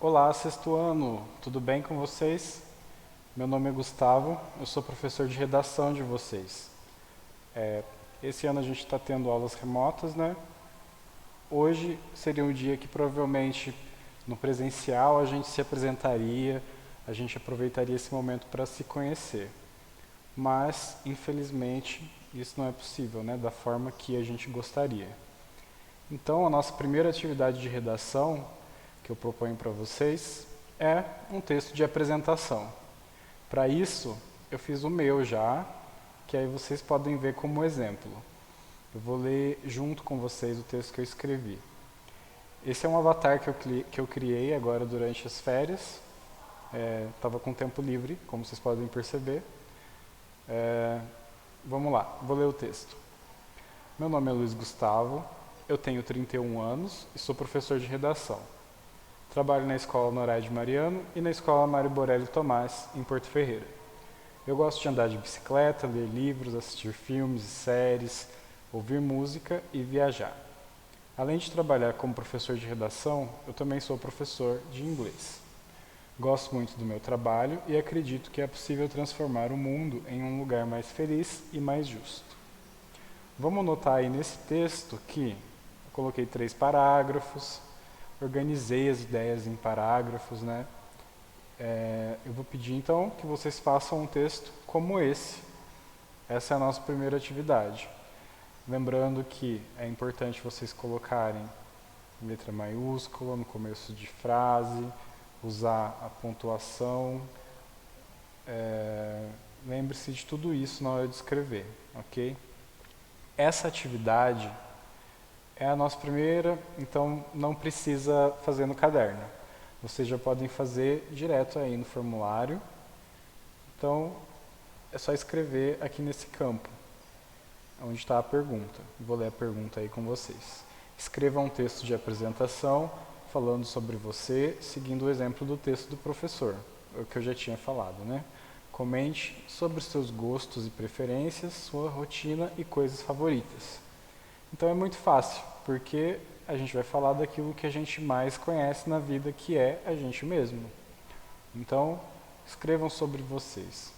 Olá, sexto ano, tudo bem com vocês? Meu nome é Gustavo, eu sou professor de redação de vocês. É, Esse ano a gente está tendo aulas remotas, né? Hoje seria um dia que provavelmente no presencial a gente se apresentaria, a gente aproveitaria esse momento para se conhecer. Mas, infelizmente, isso não é possível, né? Da forma que a gente gostaria. Então, a nossa primeira atividade de redação que eu proponho para vocês é um texto de apresentação. Para isso, eu fiz o meu já, que aí vocês podem ver como exemplo. Eu vou ler junto com vocês o texto que eu escrevi. Esse é um avatar que eu criei agora durante as férias. Estava com tempo livre, como vocês podem perceber. Vamos lá, vou ler o texto. Meu nome é Luiz Gustavo, eu tenho 31 anos e sou professor de redação. Trabalho na Escola Noraide Mariano e na Escola Mário Borelli Tomás, em Porto Ferreira. Eu gosto de andar de bicicleta, ler livros, assistir filmes e séries, ouvir música e viajar. Além de trabalhar como professor de redação, eu também sou professor de inglês. Gosto muito do meu trabalho e acredito que é possível transformar o mundo em um lugar mais feliz e mais justo. Vamos notar aí nesse texto que eu coloquei 3 parágrafos, organizei as ideias em parágrafos, né? Eu vou pedir então que vocês façam um texto como esse. Essa é a nossa primeira atividade. Lembrando que é importante vocês colocarem letra maiúscula no começo de frase, usar a pontuação. Lembre-se de tudo isso na hora de escrever, ok? Essa atividade é a nossa primeira, então não precisa fazer no caderno. Vocês já podem fazer direto aí no formulário. Então, é só escrever aqui nesse campo, onde está a pergunta. Vou ler a pergunta aí com vocês. Escreva um texto de apresentação falando sobre você, seguindo o exemplo do texto do professor, o que eu já tinha falado, né? Comente sobre seus gostos e preferências, sua rotina e coisas favoritas. Então é muito fácil, porque a gente vai falar daquilo que a gente mais conhece na vida, que é a gente mesmo. Então, escrevam sobre vocês.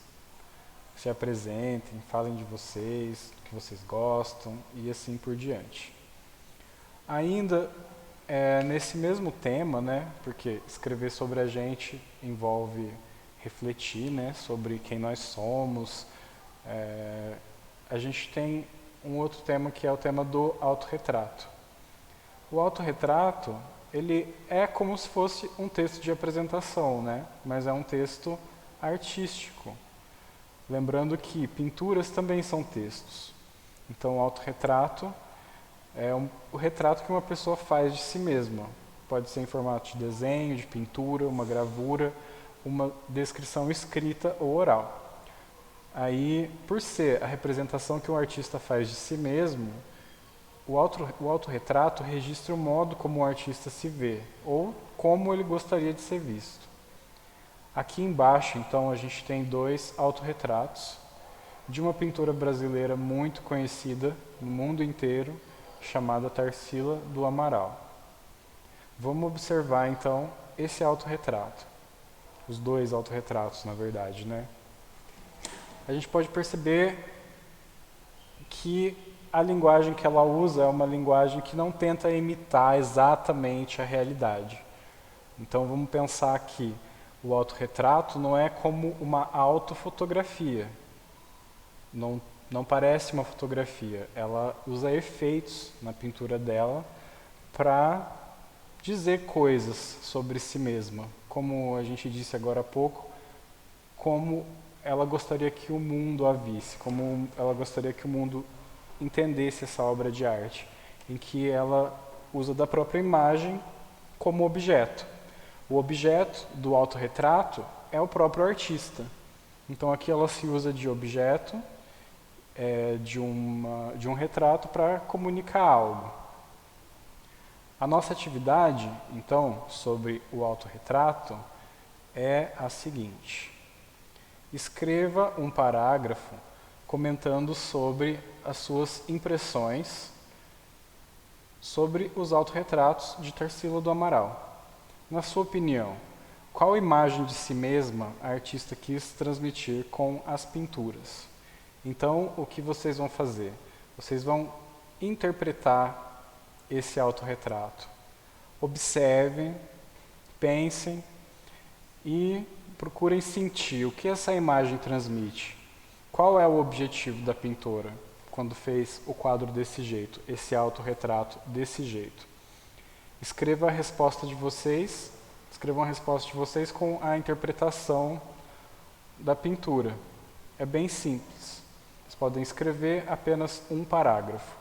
Se apresentem, falem de vocês, do que vocês gostam e assim por diante. Ainda nesse mesmo tema, né, porque escrever sobre a gente envolve refletir, né, sobre quem nós somos, a gente tem um outro tema que é o tema do autorretrato. O autorretrato, ele é como se fosse um texto de apresentação, né? Mas é um texto artístico. Lembrando que pinturas também são textos. Então, o autorretrato é o retrato que uma pessoa faz de si mesma. Pode ser em formato de desenho, de pintura, uma gravura, uma descrição escrita ou oral. Aí, por ser a representação que um artista faz de si mesmo, o autorretrato registra o modo como o artista se vê, ou como ele gostaria de ser visto. Aqui embaixo, então, a gente tem 2 autorretratos de uma pintora brasileira muito conhecida no mundo inteiro, chamada Tarsila do Amaral. Vamos observar, então, esse autorretrato. Os 2 autorretratos, na verdade, né? A gente pode perceber que a linguagem que ela usa é uma linguagem que não tenta imitar exatamente a realidade. Então vamos pensar que o autorretrato não é como uma autofotografia. Não parece uma fotografia. Ela usa efeitos na pintura dela para dizer coisas sobre si mesma. Como a gente disse agora há pouco, como ela gostaria que o mundo a visse, como ela gostaria que o mundo entendesse essa obra de arte, em que ela usa da própria imagem como objeto. O objeto do autorretrato é o próprio artista. Então aqui ela se usa de objeto, de um retrato para comunicar algo. A nossa atividade, então, sobre o autorretrato é a seguinte. Escreva um parágrafo comentando sobre as suas impressões sobre os autorretratos de Tarsila do Amaral. Na sua opinião, qual imagem de si mesma a artista quis transmitir com as pinturas? Então, o que vocês vão fazer? Vocês vão interpretar esse autorretrato. Observem, pensem e procurem sentir o que essa imagem transmite. Qual é o objetivo da pintora quando fez o quadro desse jeito, esse autorretrato desse jeito? Escrevam a resposta de vocês com a interpretação da pintura. É bem simples. Vocês podem escrever apenas um parágrafo.